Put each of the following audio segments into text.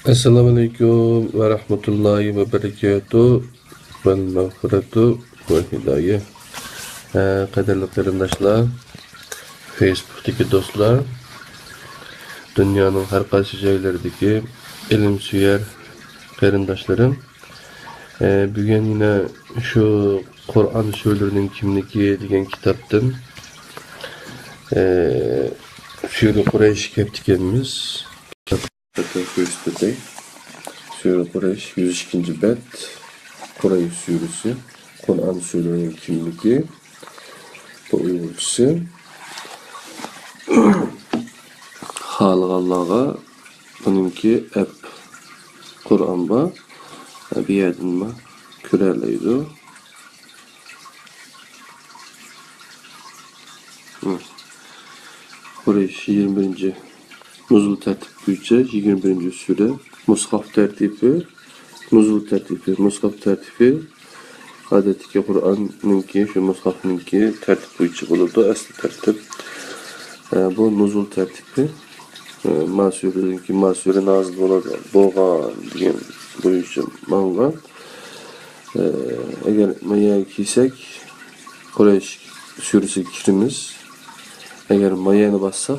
Assalamu alaikum wa rahmatullahi wa barakatuh. Wal mağfiratu ve hidayeh. Qadirli qarindoshlar, Facebook'taki dostlar, dünyanın her qaysi joylaridagi ilm suyer qarindoshlarım, bugun yine şu Qur'on suralarining kimligi degan kitobdan Sure Quraysh ketganmiz. Gösterdik. Sure Quraysh 102. bet. Quraysh suresi. Kur'an surelerin kimligi. Bu uygulcusu. Halık Allah'a bununki hep Kur'an ba. Bir yerden ba. Küreleydi. Quraysh 21. Nuzul tertip büyüce 21. sure. Mushaf tertibi. Nuzul tertibi. Mushaf tertibi. Adetki Kur'an'ınki, şu mushaf'ınki tertip büyüce bulurdu. Asli tertip. Bu nuzul tertibi. Masure'ninki Masure nazil olacak. Boğan diyen büyüce manga. Eğer maya kiysek Quraysh suresi kirimiz. Eğer mayani bassak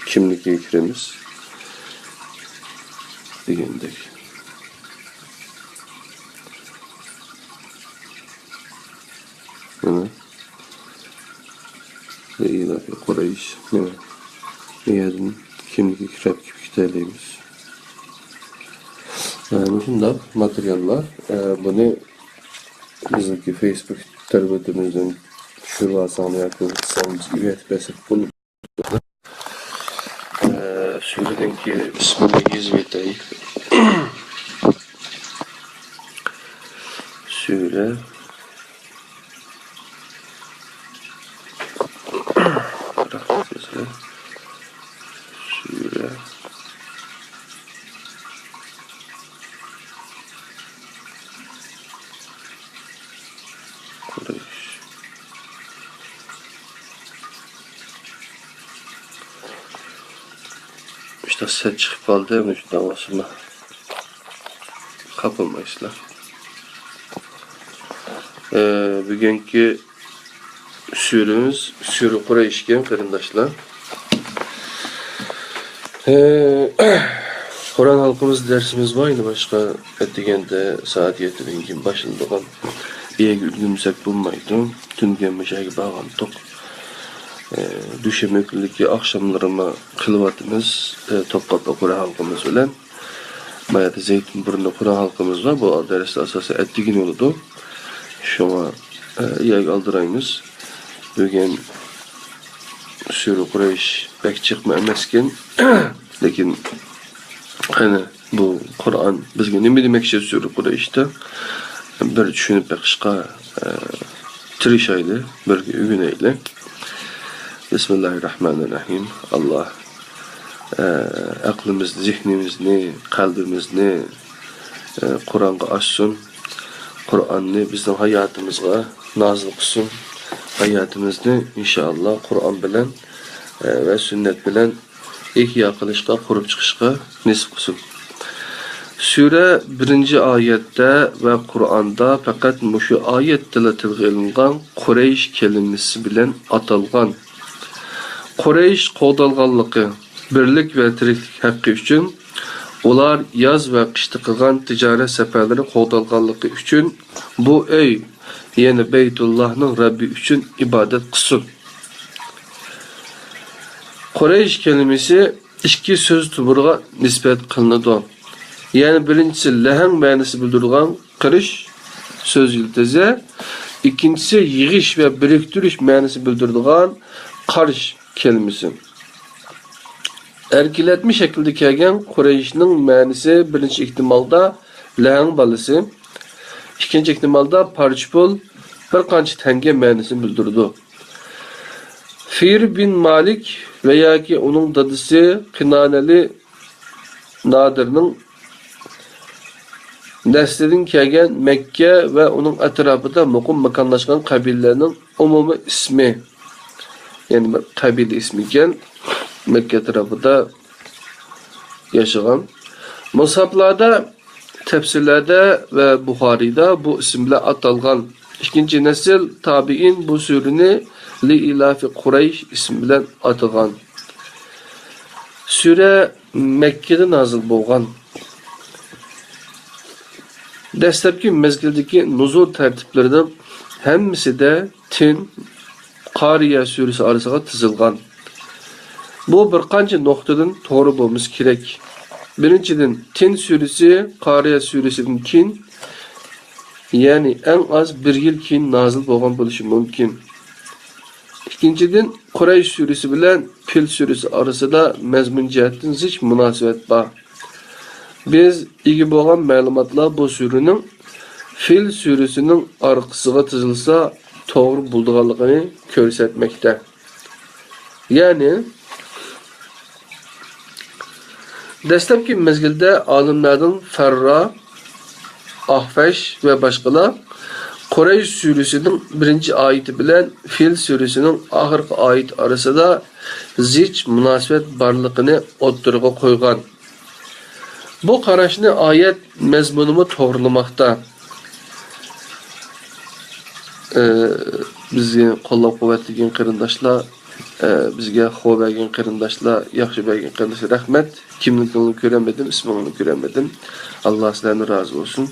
kimlikka kiramiz degandek. Mana Ilahi Quraysh mana yerdan kimlikka kirib kitalaymiz. Shunday materiallar buni bizdeki Facebook tarafımızdan şurada sanıyakı sanımız üretmesi bunu Sure'deki ismini izleteyim. Sure Sure Quraysh. İşte set çıkıp kaldı mı şu davasına kapılmayızlar. Bugünkü suremiz Sure Quraysh gen qarindoshlar. Kur'an halkımız dersimiz var yine başka ettigende saat yetirin kim başıldıgan iyi gülümsek bulmaydı. Tün gelmişe bağlantık. Düşemekliği akşamlarıma kılvatımız Topkapı Kur'an halkımız ölen Mayada Zeytinburnu Kur'an halkımız var. Bu derste asası ettigin oldu. Şuna iyi aldırayımız. Bugün Sure Quraysh pek çıkma emesken lakin hani bu Kur'an bizge nima demekçi Sure Quraysh'ta bir düşünüp bakışqa tirishaydi bir ügüneyle. Bismillahirrahmanirrahim. Allah aklımızı, zihnimizni, kalbimizni Kur'an'a açsın. Kur'an'ı bizim hayatımızga nazil kılsın. Hayatımızı inşallah Kur'an bilen ve sünnet bilen ihya kılışqa, kurup çıkışqa nisip kılsın. Sure 1. ayette ve Kur'an'da fakat şu ayette tilga ilingan Quraysh kelimesi bilen atalgan. Quraysh qo'dalganligi, birlik ve tiriklik haqqı üçün, ular yaz ve qishda qilgan tijorat safarlari qo'dalganligi üçün bu ey yani Beytullah'ның Rabbi üçün ibadet qilsin. Quraysh kelimesi iki söz tuburiga nisbat qilinadi. Yani birincisi leheng ma'nosi bildirgan qirish söz yiltizi, ikincisi yig'ish ve biriktirish ma'nosi bildirgan qarish kelimesi. Erkiletme şekilde kelgan Quraysh'ning ma'nosi birinchi ihtimolda leheng balasi, ikinci ihtimolda parchpul bir qancha tanga ma'nosini bildirdi. Fir bin Malik veya ki onun dadısı Kinaneli Nadir'nin neslinin kelgan Mekke ve onun etrafında muqim makanlaşkan kabilelerinin umumi ismi. Yani kabile ismi iken Mekke tarafında yaşayan Mushaflarda, tefsirlerde ve Buhari'de bu isimle atalgan ikinci nesil tabi'in bu sürünü li ilafi Kureyş ismi bilen atagan. Süre Mekke'de nazil bolgan. Dastlabki mezgildeki nuzul tertiplerinin hemmisi de Tin, Qariya suresi arasına tizilgan. Bu bir qancha noktadan to'g'ri bo'lmesi kerak. Birinchidan Tin suresi Qariya suresidan keyin, ya'ni eng az 1 yil keyin nazil bo'lgan bo'lishi mumkin. İkinciden Quraysh suresi bilan Fil suresi arasida mazmun jihatdan hech munosabat bor. Biz ega bo'lgan ma'lumotlar bu suraning Fil suresining orqasiga tizilsa to'g'ri bo'lganligini ko'rsatmoqda. Ya'ni dastlabki mezgilde alimlerden Ferra, Ahveş ve başkalar Quraysh suresinin 1. ayeti bilen Fil suresinin ahırkı ayet arasında zich münasebet barlığını o'ttirg'a qo'ygan. Bu qarashni ayet mezmununu to'g'rilamoqda. Bizni qo'llab-quvvatlagan qarindoshlar, bizga xo'p bergan qarindoshlar, yaxshi bergan qarindoshlar rahmat. Kimligini ko'ramadim, ismini ko'ramadim. Alloh sizlardan rozi bo'lsin.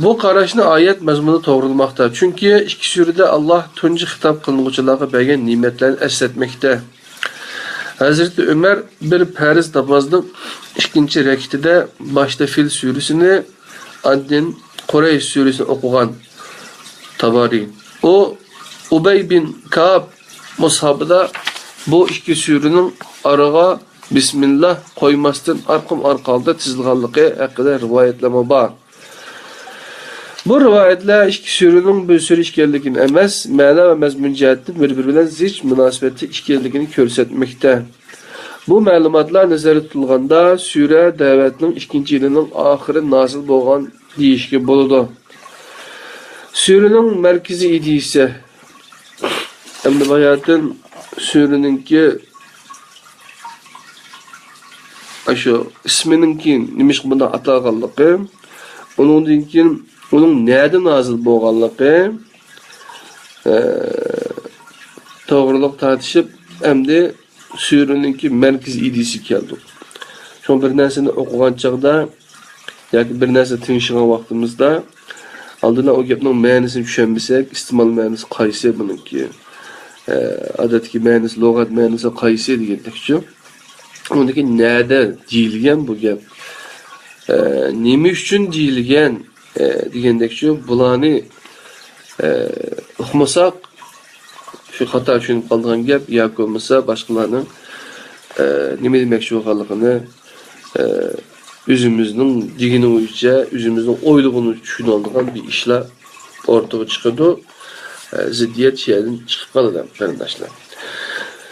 Bu qarashni ayet mazmuni to'g'rilamoqda. Chunki ikki surada Alloh tunji xitob qiluvchilarga bergan ne'matlarni eslatmoqda. Hazreti Ömer bir farz namozning ikkinchi rakatida boshda Fil suresini, andin Quraysh suresini o'qigan Tabari. O Ubay bin Ka'b mushabida bu ikki surening araga Bismillah qo'ymasdan arqalda tizilganligi haqida rivoyatlama bor. Bu rivoyatlar ikki surening bir sura ekanligini emas, ma'no va mazmun jihatdan bir-biri bilan zich munosabati ekanligini ko'rsatmoqda. Bu ma'lumotlar nazarda tutilganda sura da'vatning 2-yilining oxiri nazil bo'lgan deyishga bo'ladi. Suraning markaziy ideyasi endi bayatın sureninki aşu ismininki nimiş bunda atalganligi, onundan keyin onun nerede nazil bo'lganligi to'g'riliq tartishib, endi sureninki markaziy ideyasi keldi. Şu bir narsani o'qigan chaqda yoki bir narsa tinchigan vaqtimizda aldına o gapning ma'nosini tushunmasak, istimal ma'nosi qaysi buniki? Adatki ma'nosi, lug'at ma'nosi qaysi degandekchi. Ondaki nerede deyilgan bu gap? Nima uchun deyilgan degandekchi, bularni o'qimasak shu xato tushunib qolgan gap yoki bo'lmasa boshqalarning nima demoqchi bo'lganligini özümüzün digini bo'yicha, özümüzün o'ylig'ini tushunib oladigan bir ishlar o'rtaga chiqadi. Ziddiyat şeyden chiqib qoladi qarindoshlar.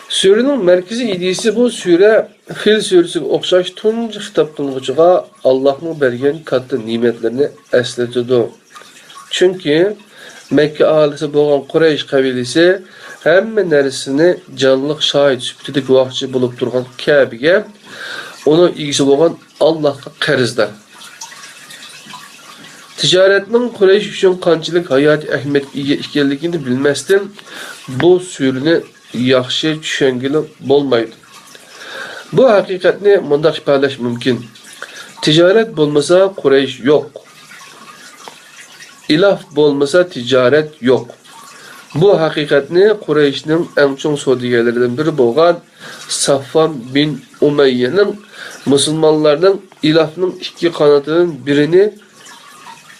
Surening markaziy ideyasi bu sura Fil surasiga o'xshash tunji xitob qiluvchiga Allohning bergan katta ne'matlarini eslatadi. Chunki Mekke aholisi bo'lgan Quraysh qabilasi hamma narsani jonliq shohid sifatida guvohchi bo'lib turgan Ka'baga onun ilgisi bo'lgan Allohga qarzdor. Ticaretning Quraysh uchun qanchalik hayoti ahamiyatga ega ekanligini bilmasdan bu surani yaxshi tushungili bo'lmaydi. Bu haqiqatni bunday ifodalash mumkin. Ticaret bo'lmasa Quraysh yo'q. Iloh bo'lmasa ticaret yo'q. Bu haqiqatni Qurayshning eng chong savdogarlaridan biri bo'lgan Safvan bin Umayyaning musulmonlarning ilohning ikki qanotidan birini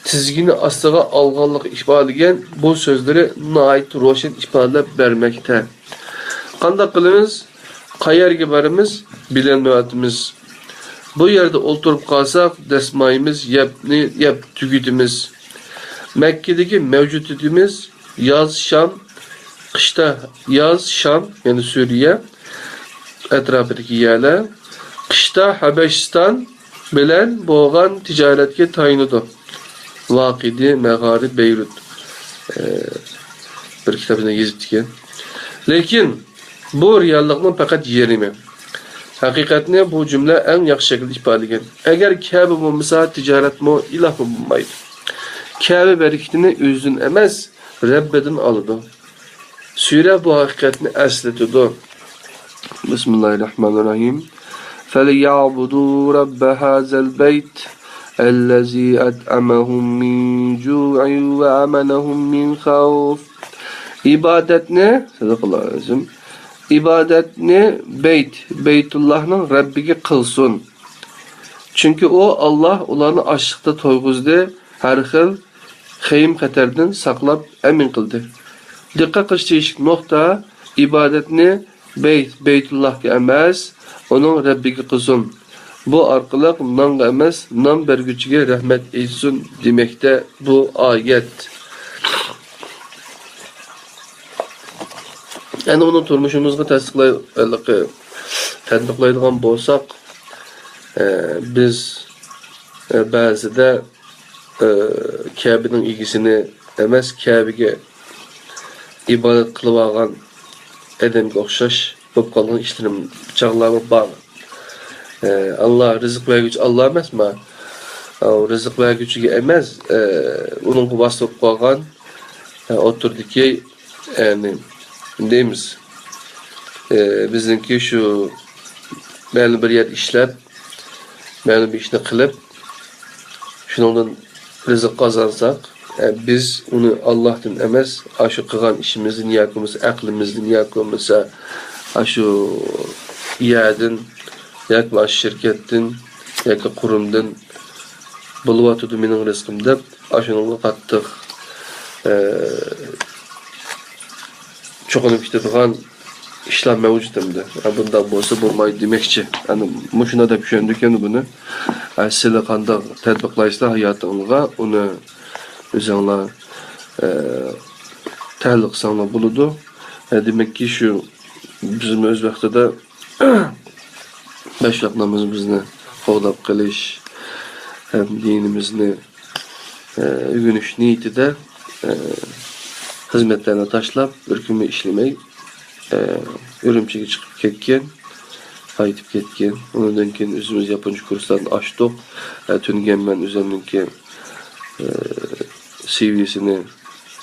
tizgini ostiga olganligi ifodalagan bu so'zlari nihoyat ro'shan ifodalab bermoqda. Qanday qilamiz? Qayerga boramiz? Bilmayapmiz. Bu yerda o'tirib qolsak, dasmoyimiz yeb tugitimiz. Makkedagi mavjudligimiz yoz Sham, qishda yoz Sham, ya'ni Suriya atrofidagi yerlar, qishda Habashiston bilan bo'lgan tijoratga tayinadi. Vaqidi, Mag'arib, Beyrut bir kitobida yozib ekan. Lekin bu reallikning faqat yerimi. Haqiqatni bu cümle en yaxshi şekilde ifadelagan. Agar Kabe bo'lmasa, tijoratmi, iloh bo'lmaydi. Kabe bereketini özün emas, Rabbidan aldı. Sure bu haqiqatni eslatadi. Bismillahirrahmanirrahim. فَلْيَعْبُدُوا رَبَّ هَذَا الْبَيْتِ الَّذِي أَطْعَمَهُم مِّن جُوعٍ وَآمَنَهُم مِّنْ خَوْفٍ. İbadetni, sadaqallahu azim. İbadetni Beytullah'ın Rabbige kılsın. Çünkü o Allah ularını açlıkta toyguzdu, her xil xeyim xatardan saqlab emin qildi. Dikkat qilish teyishlik nokta ibadetni Beytullah'ga emas, onun Rabbige kılsın. Bu arqılıq nanga emas, nam bergüçüge rahmet etsin demekte bu ayet. Yani onu turmuşumuzga tatbiqlaydigan bolsak, biz ba'zida Kabe'nin ilgisini emas, Kabe'ge ibadet qilib olgan adamga o'xshash bo'lib qolgan ishlarim chog'lari bor. Allah rizq berguvchi Allah emasmi? Rizq berguvchiga emas, uning bosib qo'ygan o'tirdiki, ya'ni deymiz. Bizninki şu ma'lum bir yer ishlab, ma'lum bir ishni qilib, shundan rizq qozonsak, biz uni Allohdan emas, shu qilgan ishimizni niyatimiz, aqlimizni niyatimiz, shu yerdan yoki shirkatdan yoki qurumdan bo'lyotdi mening rizqim deb, shunga qattiq çoğunluk kitadigan işler mevcut emdi. Bundan bolsa bo'lmaydi demekçi. Yani muşuna da düşündük yani bunu. Sizler qanday tatbiqlaysizlar hayotingizga, uni o'zingizlar ta'liq qilsanglar bo'ladi. Demek ki şu bizim öz vaqtida 5 vaqt namozimizni qo'llab qilish, hem dinimizni o'rganish niyatida hizmetlerine taşlap, ürkümü işlemey, Ürümçi'ye çıkıp ketken, qaytib ketken. Ondan keyin özümüz yapınç kurslarını açtık. Tüngen ben üzerindeki CV'sini,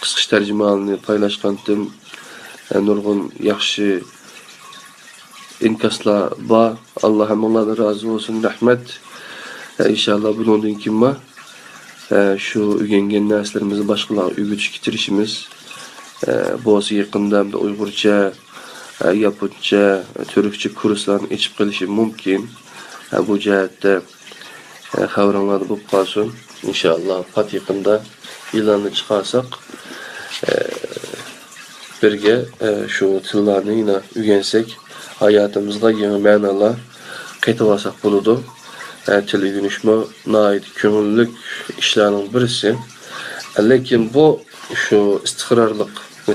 qısqış tercümanını paylaşkandım. Nurgun yaxşı inkaslar var. Allah hem onlardan razı olsun, rahmet. İnşallah bundan keyin var. Şu ügengen neslerimizi başkalarına ügüç getirişimiz. Boğazı yakında da Uygurca, Japonca, Türkçe kurslarını içip gelişi mümkün. Bu cihette xavranlarda bu qalsın. İnşallah pat yakında ilanını çıkarsak birge şu tillarını yine ügensek hayatımızda yeni manalar qaytavasak buludu. Til ügünüşme nait köngüllük işlerinin birisi. Lakin bu şu istikrarlık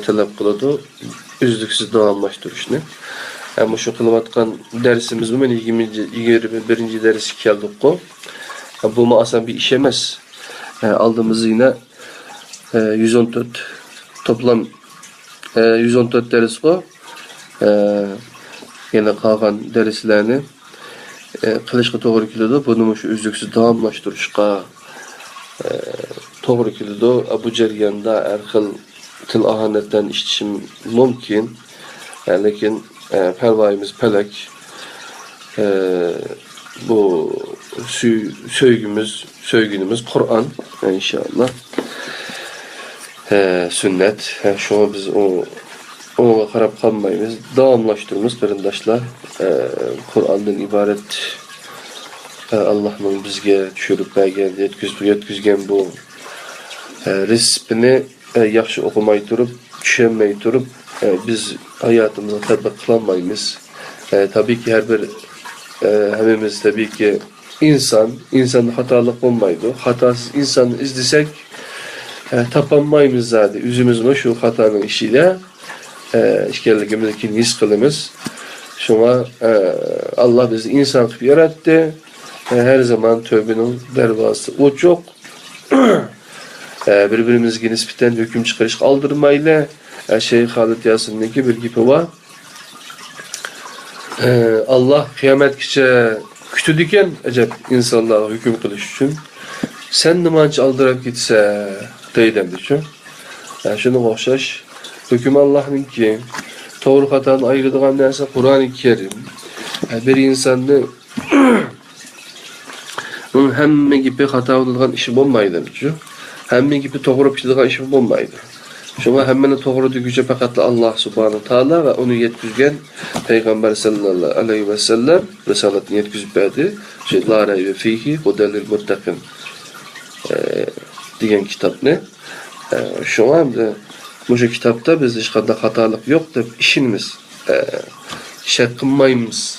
talep kıldı, üzdüksüz devamlaştırışını. Ama şu kılıvatkan dersimiz bu, 21. dersi geldik o. Bu aslında bir iş emez. Aldığımız yine 114 toplam 114 ders o. Yine kalan derslerini qilishga to'g'ri keladi. Buni shu üzdüksüz devamlaştırışga to'g'ri keladi. Bu jarayonda har xil til ahanetdan işitishim mumkin. Lekin pervayimiz pelek. Bu söygünümüz Kur'an inşallah. Sünnet. Şuna biz ona qarab qalmaymiz. Davamlaştırımız qarindoshlar. Kur'an'dan ibaret Allah'ın bizge düşürüp bergen, yetkizgen bu resmini yaxşı okumay turup, düşünmey turup biz hayatımıza tatbiq qılamaymiz. Tabii ki her bir hemimiz tabii ki insan hatalık olmaydı. Hatasız insanı izlesek tapanmayız zaten. Üzümüzün şu hatanın işiyle işgalligimizdeki his kılımız. Şuna Allah bizi insan gibi yarattı. Her zaman tövbenin dervası o çok. Birbirimizge nispeten hüküm çıkarış kaldırmayla Şeyh Halid Yasin'deki bir gibi var. Allah kıyametkiçe kütüdiken acep insanlara hüküm kılış için sen nimanç aldırıp gitse deyden düşün. Yani şunu okşaş hüküm Allah'ın ki doğru hatadan ayrıldığın neyse Kur'an-ı Kerim bir insanı onun hemme gibi hata olduğun işi olmaydı düşün. Hemme gibi doğru pişirdiğin işi olmaydı. Şuna hemmeni doğru düzgünce fakat Allah Subhanahu Teala ve onu yetkizgen Peygamber sallallahu aleyhi ve sellem risaletini yetkizip verdi. La raybe fihi hudelil muttakin diyen kitap ne? Şu anda bu kitapta biz hiç kadar hatalık yok da işimiz şek kılmayımız.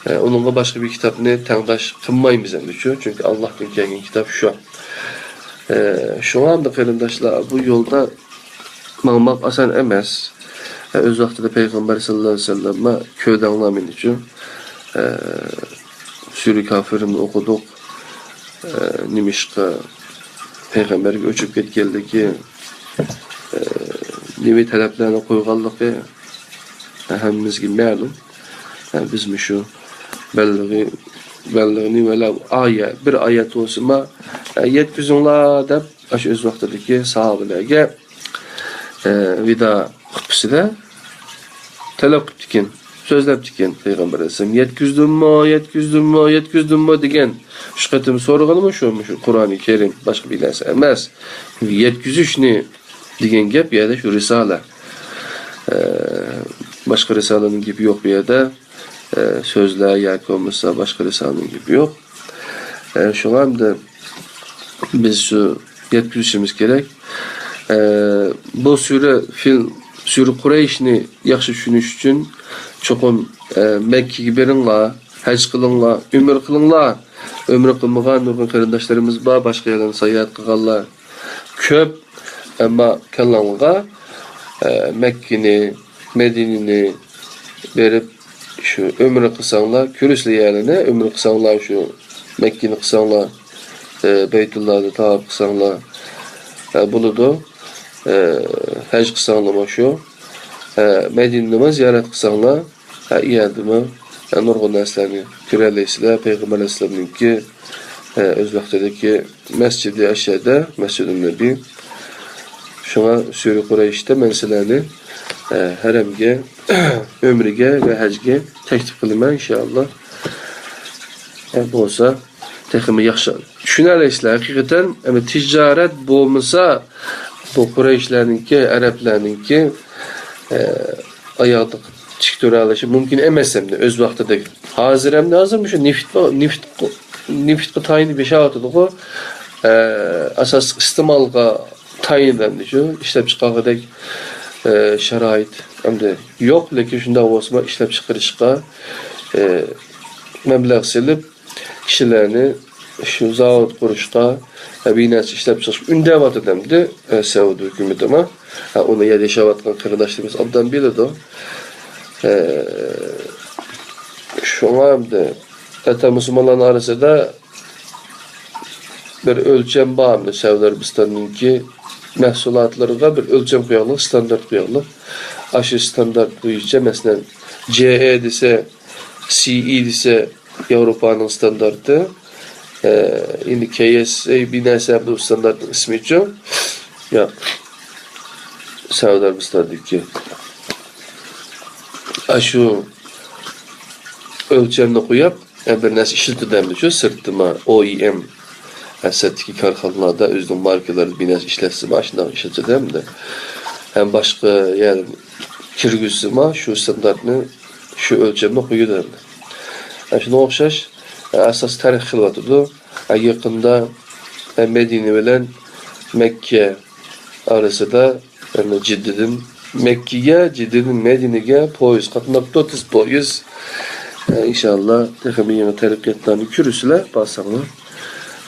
Onunla başka bir kitap ne? Tengdaş kılmayımız diyor. Çünkü Allah'ın geldiği kitap şu an. Şu anda kardeşler bu yolda mağmak asan emas. Öz vaxtında Peygamber sallallahu aleyhi ve sellem'e köyden anlamayın için Sürü kafirini okuduk. Nimişka Peygamber'e öçüp geldi ki nemi taleplerini koyganlığı hemmimiz gibi ma'lum. Yani bizim şu belliğini vela ayet bir ayet olsun ma yetkizunla deb aş öz vaxtındaki sahabelerge vida hıpsıda telakip diken sözlep diken Peygamber Aleyhisselam yetkizdim mi degen şu katım sorğalı mı şu Kur'an-ı Kerim başka bir narsa emas yetkiziş ne degen gap ya da şu risale başka risalenin gibi yok bir yerde sözler ya olmasa başka risalenin gibi yok şu anda biz şu yetkizişimiz gerek bu sürü Kureyş'ni yaxşı düşünüş için çoğun Mekke'ye berinla, hac kılınla, ömür kılınla, ömür kılmagan nurgun kardeşlerimiz var, başka yerden seyahat kılanlar köp ama kallanlığa Mekke'ni, Medine'ni verip şu ömür kısanlar, kürüsle yerine ömür kısanlar şu Mekke'ni kısanlar, Beytullah'da tavaf kısanlar buludu. Hac kısanlama şu Medine'ni ziyaret kısanla iyadımı nurgun neslerini küreleysiler Peygamber Aleyhisselam'ın ki öz vaxtdaki mescidi aşağıda Mescid-i Nebi şuna Sürü Kureyş'te mensilerini haremge ömrige ve hacge teklif kılma inşallah bu olsa tekimi yaxşı düşünerleysler hakikaten ama ticaret bulmasa bu Kureyşlerinki, Araplarınki ayakta çıktıralaşı mümkün emesem de öz vaxtda hazır hem de hazırmış nift tayini beşe atıdık o asas istimalga tayin şu işlep çıkardık şerait hem de yok lakin şunda olsa işlep çıkarışka meblağ silip kişilerini şu zavod kuruşka binası işlep çalışıp ünde vat edemdi Saudi hükümeti ama onu yaşavatkan kardeşlerimiz abdan bilirdi o şu anda hatta Müslümanların arasında bir ölçem bağımlı Saudi Arabistan'ınki məhsullatlarına bir ölçem koyarlar, standart koyarlar aşı standart boyunca mesela CE dese CE dese Avrupa'nın standartı indi KSA binası bu standartın ismi için ya Saudi Arabistan'daki aşı ölçemini koyup bir nasıl işletildiğinde şu sırtıma OEM sertifiki karxanalarda özünün markaları binası işletsin aşından işletildiğinde hem başka yani Kırgızistan şu standartını şu ölçemini koyuyorlar. Yani şuna okşaş asas tarih xilvatıdır. Yakında Medine ile Mekke arasında yani Cidde'den Mekke'ye, Cidde'den Medine'ye poyuz katmak 30 poyuz. İnşallah tekemiyen terakkiatlarını kürüsüle basanlar.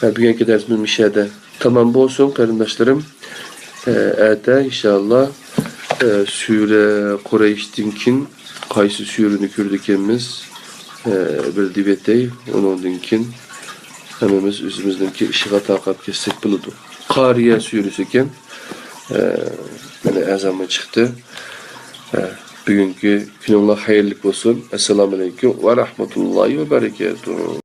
Bugünkü dersimiz mişede tamam bu olsun kardeşlerim. Ete inşallah Sure Kureyş'tinkin kaysı sürünü kürdükemiz bir dibetey onun dinkin hemimiz üzümüzdeki işiğe takat kessek buludu. Kariye sürüsüken yani azamı çıktı. Bugünkü günüňiz haýyrly bolsun. Assalamu alaykum we rahmetullahi we berekatuh.